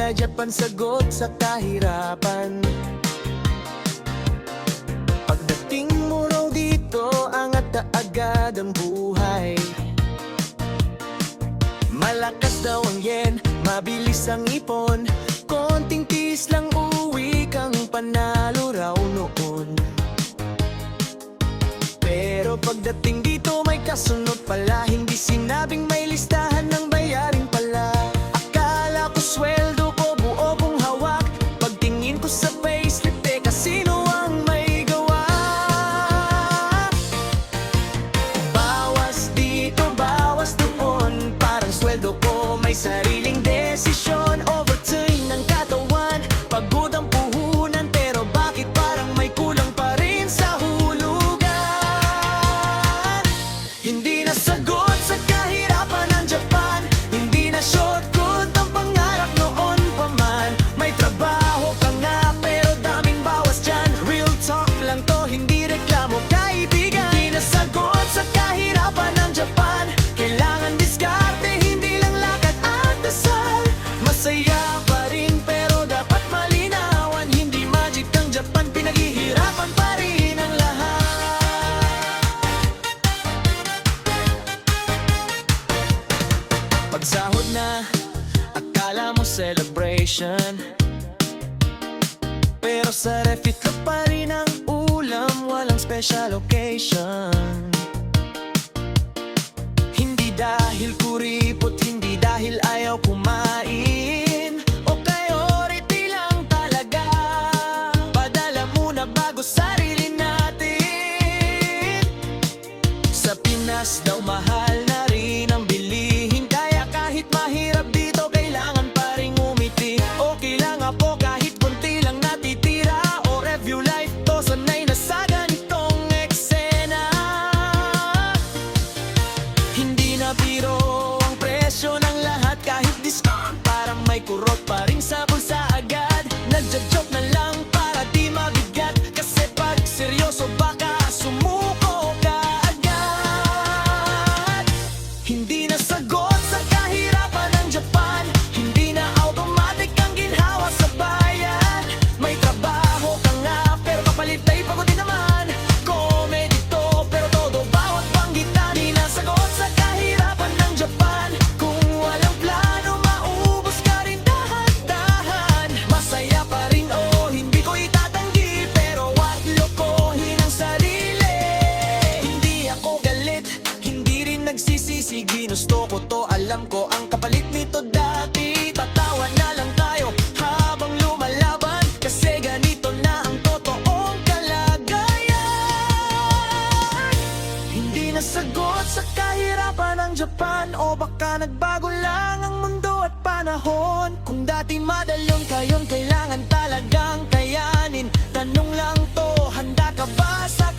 na Japan, sagot sa kahirapan. Pagdating mo raw dito, angat na agad ang buhay. Malakas daw ang yen, mabilis ang ipon, konting tiis lang uwi kang panalo raw noon. Pero pagdating dito may kasunod pala, hindi sinabing may listahan ng bayarin pala. Akala ko sweldo ko buo kong hawak, pagtingin ko sa payslip, teka sino ang may gawa? Bawas dito, bawas doon, parang sweldo ko may sariling desisyon. Overtime ng katawan, pagod ang puhunan, pero bakit parang may kulang pa rin sa hulugan? Hindi na sagot sa kahirapan ng Japan, hindi na shortcut ang pangarap noon pa man. May trabaho ka nga pero daming bawas dyan, real talk lang to, hindi reklamo kaibigan. Hindi na sagot sa kahirapan ng Japan, kailangan diskarte, hindi lang lakad at dasal. Masaya pa rin pero dapat malinawan, hindi magic ang Japan, pinaghihirapan pa rin ang lahat. Pagsahod na, akala mo celebration, pero sa ref itlog pa rin ang ulam, walang special occasion. Hindi dahil kuripot, hindi dahil ayaw kumain, o priority lang talaga. Padala muna bago sarili natin. Sa Pinas daw mahal na rin ang bilihin, kaya kahit mahirap dito kailangan pa rin umiti. Okay lang ako kahit konti lang natitira, o review life to, sanay na sa ganitong eksena. Hindi na biro ang presyo ng lahat, kahit discount parang may kurot pa rin sa bulsa agad. Nagja-joke na lang para di mabigat, kasi pag seryoso baka sumuko ka agad. Hindi na sagot sa kahirapan ng Japan, hindi na automatic ang ginhawa sa bayan. May trabaho ka nga pero kapalit ay pagod din naman, comedy to pero todo bawat panggitan. Hindi na sagot sa kahirapan ng Japan, kung walang plano maubos ka rin dahan-dahan. Masaya pa rin oh, hindi ko itatanggi, pero wag lokohin ang sarili. Hindi ako galit, hindi rin nagsisisi, ginusto ko to, alam ko ang kapalit nito dati. Tatawa na lang tayo habang lumalaban, kasi ganito na ang totoong kalagayan. Hindi na sagot sa kahirapan ng Japan, o baka nagbago lang ang mundo at panahon. Kung dati madalyon kayon, kailangan talagang kayanin. Tanong lang to, handa ka ba sa